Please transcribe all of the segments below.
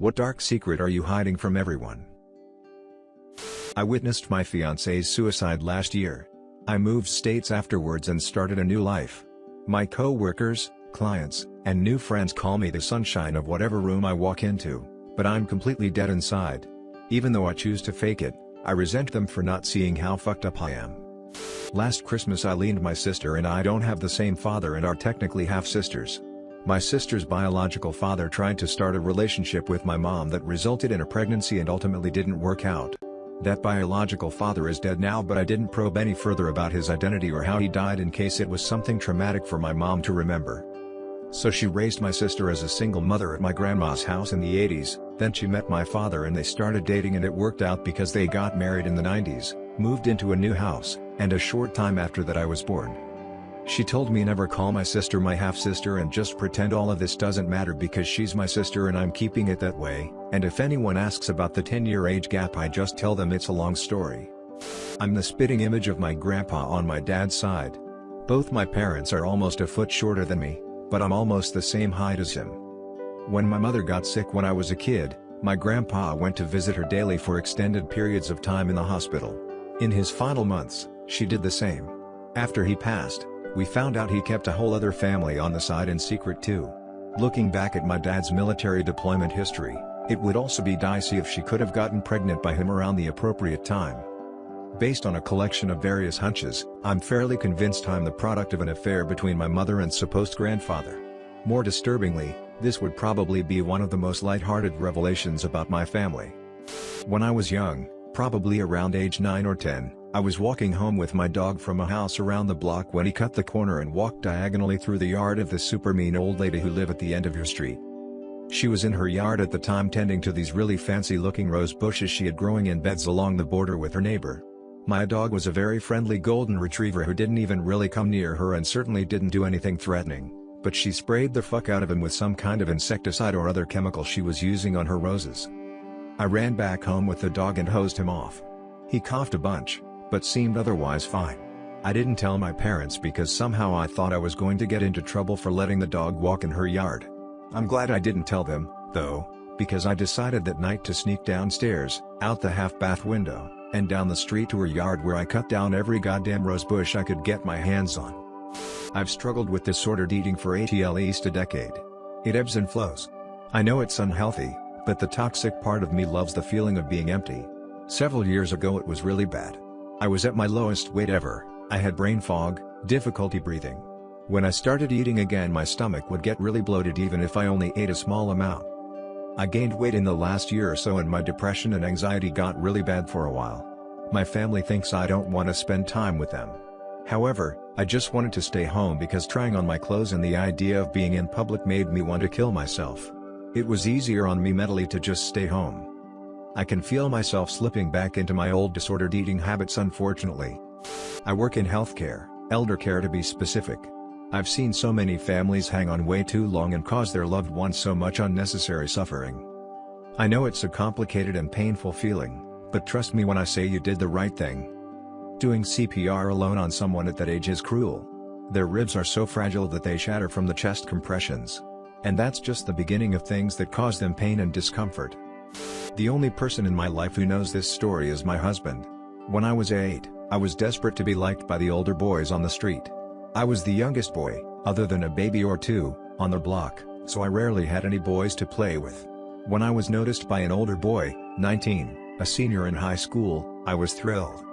What dark secret are you hiding from everyone? I witnessed my fiance's suicide last year. I moved states afterwards and started a new life. My co-workers, clients, and new friends call me the sunshine of whatever room I walk into, but I'm completely dead inside. Even though I choose to fake it, I resent them for not seeing how fucked up I am. Last Christmas I leaned my sister and I don't have the same father and are technically half-sisters. My sister's biological father tried to start a relationship with my mom that resulted in a pregnancy and ultimately didn't work out. That biological father is dead now, but I didn't probe any further about his identity or how he died in case it was something traumatic for my mom to remember. So she raised my sister as a single mother at my grandma's house in the 80s, then she met my father and they started dating and it worked out because they got married in the 90s, moved into a new house, and a short time after that I was born. She told me never call my sister my half-sister and just pretend all of this doesn't matter because she's my sister and I'm keeping it that way, and if anyone asks about the 10-year age gap I just tell them it's a long story. I'm the spitting image of my grandpa on my dad's side. Both my parents are almost a foot shorter than me, but I'm almost the same height as him. When my mother got sick when I was a kid, my grandpa went to visit her daily for extended periods of time in the hospital. In his final months, she did the same. After he passed, we found out he kept a whole other family on the side in secret too. Looking back at my dad's military deployment history, it would also be dicey if she could have gotten pregnant by him around the appropriate time. Based on a collection of various hunches, I'm fairly convinced I'm the product of an affair between my mother and supposed grandfather. More disturbingly, this would probably be one of the most lighthearted revelations about my family. When I was young, probably around age 9 or 10, I was walking home with my dog from a house around the block when he cut the corner and walked diagonally through the yard of this super mean old lady who lived at the end of her street. She was in her yard at the time tending to these really fancy looking rose bushes she had growing in beds along the border with her neighbor. My dog was a very friendly golden retriever who didn't even really come near her and certainly didn't do anything threatening, but she sprayed the fuck out of him with some kind of insecticide or other chemical she was using on her roses. I ran back home with the dog and hosed him off. He coughed a bunch, but seemed otherwise fine. I didn't tell my parents because somehow I thought I was going to get into trouble for letting the dog walk in her yard. I'm glad I didn't tell them, though, because I decided that night to sneak downstairs, out the half-bath window, and down the street to her yard where I cut down every goddamn rose bush I could get my hands on. I've struggled with disordered eating for at least a decade. It ebbs and flows. I know it's unhealthy, but the toxic part of me loves the feeling of being empty. Several years ago it was really bad. I was at my lowest weight ever, I had brain fog, difficulty breathing. When I started eating again my stomach would get really bloated even if I only ate a small amount. I gained weight in the last year or so and my depression and anxiety got really bad for a while. My family thinks I don't want to spend time with them. However, I just wanted to stay home because trying on my clothes and the idea of being in public made me want to kill myself. It was easier on me mentally to just stay home. I can feel myself slipping back into my old disordered eating habits unfortunately. I work in healthcare, elder care to be specific. I've seen so many families hang on way too long and cause their loved ones so much unnecessary suffering. I know it's a complicated and painful feeling, but trust me when I say you did the right thing. Doing CPR alone on someone at that age is cruel. Their ribs are so fragile that they shatter from the chest compressions. And that's just the beginning of things that cause them pain and discomfort. The only person in my life who knows this story is my husband. When I was 8, I was desperate to be liked by the older boys on the street. I was the youngest boy, other than a baby or two, on the block, so I rarely had any boys to play with. When I was noticed by an older boy, 19, a senior in high school, I was thrilled.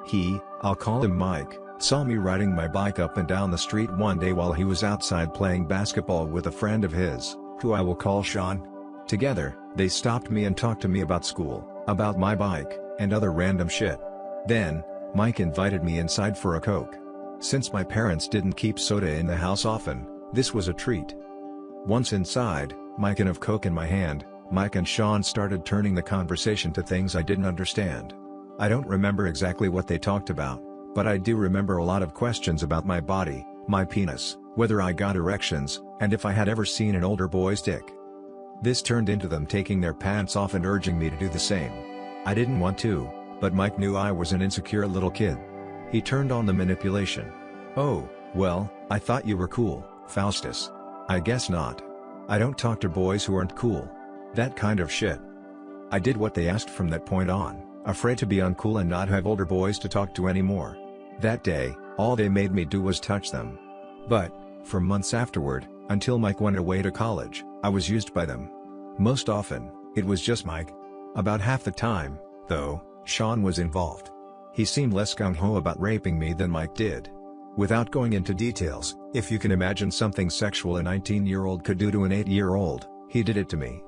He, I'll call him Mike, saw me riding my bike up and down the street one day while he was outside playing basketball with a friend of his, who I will call Sean. Together, they stopped me and talked to me about school, about my bike, and other random shit. Then, Mike invited me inside for a Coke. Since my parents didn't keep soda in the house often, this was a treat. Once inside, Mike and of Coke in my hand, Mike and Sean started turning the conversation to things I didn't understand. I don't remember exactly what they talked about, but I do remember a lot of questions about my body, my penis, whether I got erections, and if I had ever seen an older boy's dick. This turned into them taking their pants off and urging me to do the same. I didn't want to, but Mike knew I was an insecure little kid. He turned on the manipulation. "Oh, well, I thought you were cool, Faustus." "I guess not. I don't talk to boys who aren't cool." That kind of shit. I did what they asked from that point on, afraid to be uncool and not have older boys to talk to anymore. That day, all they made me do was touch them. But, for months afterward, until Mike went away to college, I was used by them. Most often, it was just Mike. About half the time, though, Sean was involved. He seemed less gung-ho about raping me than Mike did. Without going into details, if you can imagine something sexual a 19-year-old could do to an 8-year-old, he did it to me.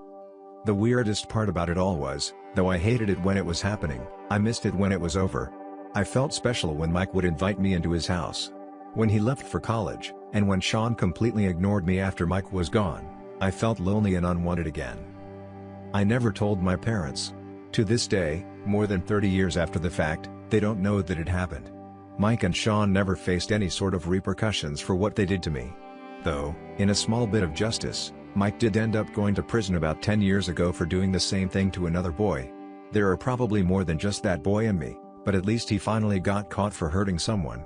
The weirdest part about it all was, though I hated it when it was happening, I missed it when it was over. I felt special when Mike would invite me into his house. When he left for college, and when Sean completely ignored me after Mike was gone, I felt lonely and unwanted again. I never told my parents. To this day, more than 30 years after the fact, they don't know that it happened. Mike and Sean never faced any sort of repercussions for what they did to me. Though, in a small bit of justice, Mike did end up going to prison about 10 years ago for doing the same thing to another boy. There are probably more than just that boy and me, but at least he finally got caught for hurting someone.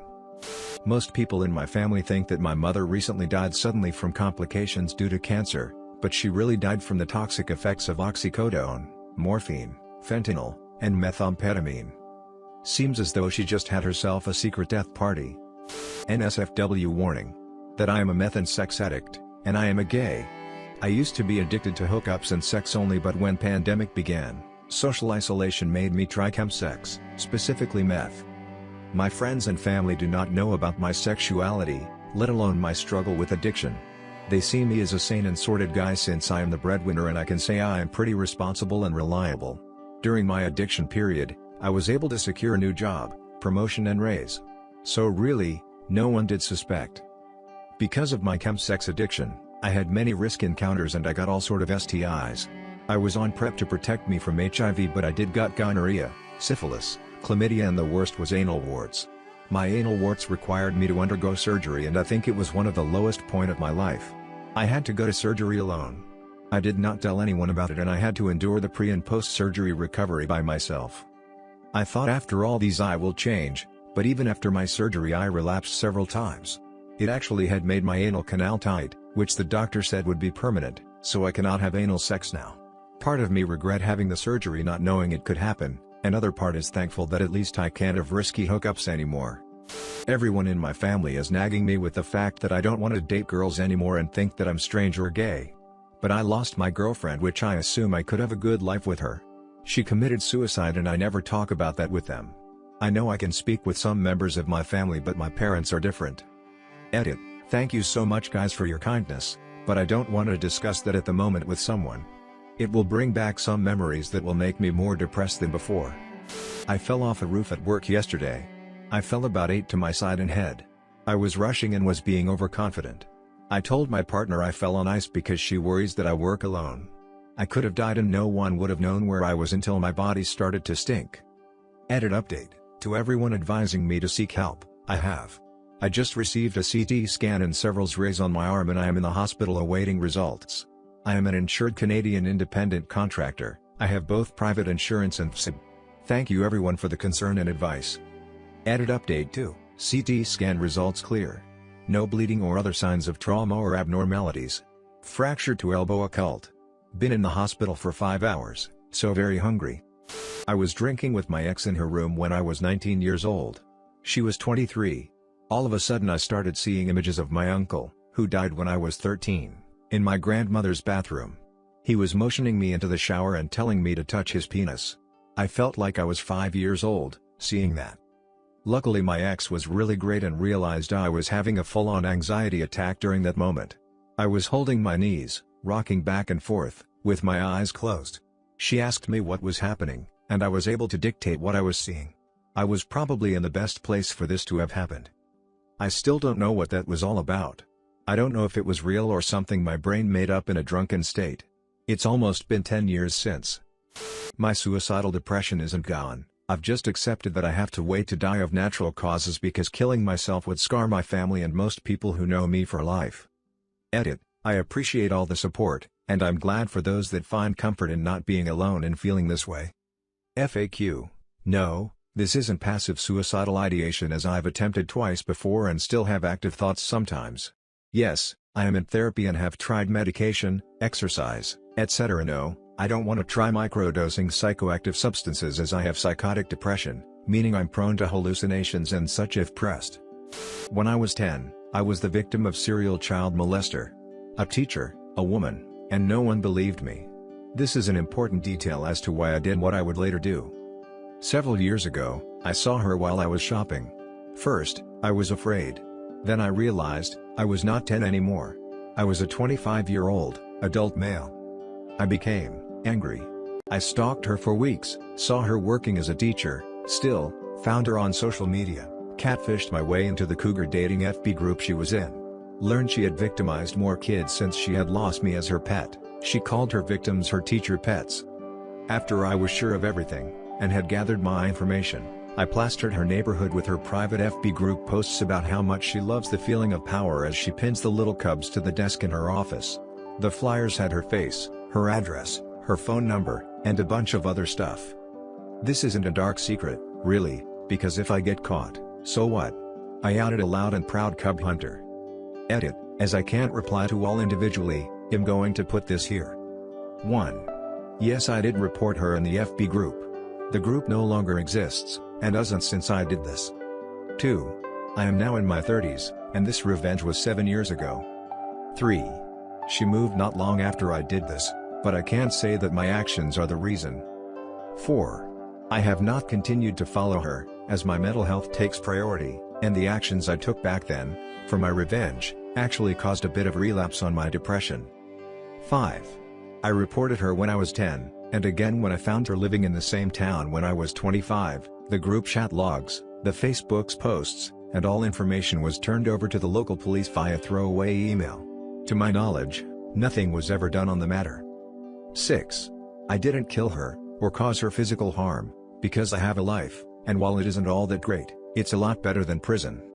Most people in my family think that my mother recently died suddenly from complications due to cancer, but she really died from the toxic effects of oxycodone, morphine, fentanyl, and methamphetamine. Seems as though she just had herself a secret death party. NSFW warning. That I am a meth and sex addict, and I am a gay. I used to be addicted to hookups and sex only, but when pandemic began, social isolation made me try chemsex, specifically meth. My friends and family do not know about my sexuality, let alone my struggle with addiction. They see me as a sane and sorted guy since I am the breadwinner and I can say I am pretty responsible and reliable. During my addiction period, I was able to secure a new job, promotion and raise. So really, no one did suspect. Because of my chemsex addiction, I had many risk encounters and I got all sort of STIs. I was on PrEP to protect me from HIV, but I did got gonorrhea, syphilis, chlamydia, and the worst was anal warts. My anal warts required me to undergo surgery, and I think it was one of the lowest point of my life. I had to go to surgery alone. I did not tell anyone about it and I had to endure the pre- and post-surgery recovery by myself. I thought after all these I will change, but even after my surgery I relapsed several times. It actually had made my anal canal tight, which the doctor said would be permanent, so I cannot have anal sex now. Part of me regret having the surgery not knowing it could happen, another part is thankful that at least I can't have risky hookups anymore. Everyone in my family is nagging me with the fact that I don't want to date girls anymore and think that I'm strange or gay. But I lost my girlfriend, which I assume I could have a good life with her. She committed suicide and I never talk about that with them. I know I can speak with some members of my family, but my parents are different. Edit. Thank you so much guys for your kindness, but I don't want to discuss that at the moment with someone. It will bring back some memories that will make me more depressed than before. I fell off a roof at work yesterday. I fell about 8 to my side and head. I was rushing and was being overconfident. I told my partner I fell on ice because she worries that I work alone. I could have died and no one would have known where I was until my body started to stink. Edit update. To everyone advising me to seek help, I have. I just received a CT scan and several X-rays on my arm and I am in the hospital awaiting results. I am an insured Canadian independent contractor. I have both private insurance and FSIB. Thank you everyone for the concern and advice. Edit update 2. CT scan results clear. No bleeding or other signs of trauma or abnormalities. Fracture to elbow occult. Been in the hospital for 5 hours, so very hungry. I was drinking with my ex in her room when I was 19 years old. She was 23. All of a sudden I started seeing images of my uncle, who died when I was 13, in my grandmother's bathroom. He was motioning me into the shower and telling me to touch his penis. I felt like I was 5 years old, seeing that. Luckily my ex was really great and realized I was having a full-on anxiety attack during that moment. I was holding my knees, rocking back and forth, with my eyes closed. She asked me what was happening, and I was able to dictate what I was seeing. I was probably in the best place for this to have happened. I still don't know what that was all about. I don't know if it was real or something my brain made up in a drunken state. It's almost been 10 years since. My suicidal depression isn't gone. I've just accepted that I have to wait to die of natural causes because killing myself would scar my family and most people who know me for life. Edit. I appreciate all the support, and I'm glad for those that find comfort in not being alone in feeling this way. FAQ. No, this isn't passive suicidal ideation as I've attempted twice before and still have active thoughts sometimes. Yes, I am in therapy and have tried medication, exercise, etc. No, I don't want to try microdosing psychoactive substances as I have psychotic depression, meaning I'm prone to hallucinations and such if pressed. When I was 10, I was the victim of serial child molester. A teacher, a woman, and no one believed me. This is an important detail as to why I did what I would later do. Several years ago, I saw her while I was shopping. First, I was afraid. Then I realized, I was not 10 anymore. I was a 25-year-old, adult male. I became angry. I stalked her for weeks, saw her working as a teacher, still, found her on social media, catfished my way into the cougar dating FB group she was in. Learned she had victimized more kids since she had lost me as her pet. She called her victims her teacher pets. After I was sure of everything, and had gathered my information, I plastered her neighborhood with her private FB group posts about how much she loves the feeling of power as she pins the little cubs to the desk in her office. The flyers had her face, her address, her phone number, and a bunch of other stuff. This isn't a dark secret, really, because if I get caught, so what? I outed a loud and proud cub hunter. Edit, as I can't reply to all individually, I'm going to put this here. 1. Yes, I did report her in the FB group. The group no longer exists, and doesn't since I did this. 2. I am now in my 30s, and this revenge was 7 years ago. 3. She moved not long after I did this, but I can't say that my actions are the reason. 4. I have not continued to follow her, as my mental health takes priority, and the actions I took back then, for my revenge, actually caused a bit of relapse on my depression. 5. I reported her when I was 10, and again when I found her living in the same town when I was 25, the group chat logs, the Facebook's posts, and all information was turned over to the local police via throwaway email. To my knowledge, nothing was ever done on the matter. 6. I didn't kill her, or cause her physical harm, because I have a life, and while it isn't all that great, it's a lot better than prison.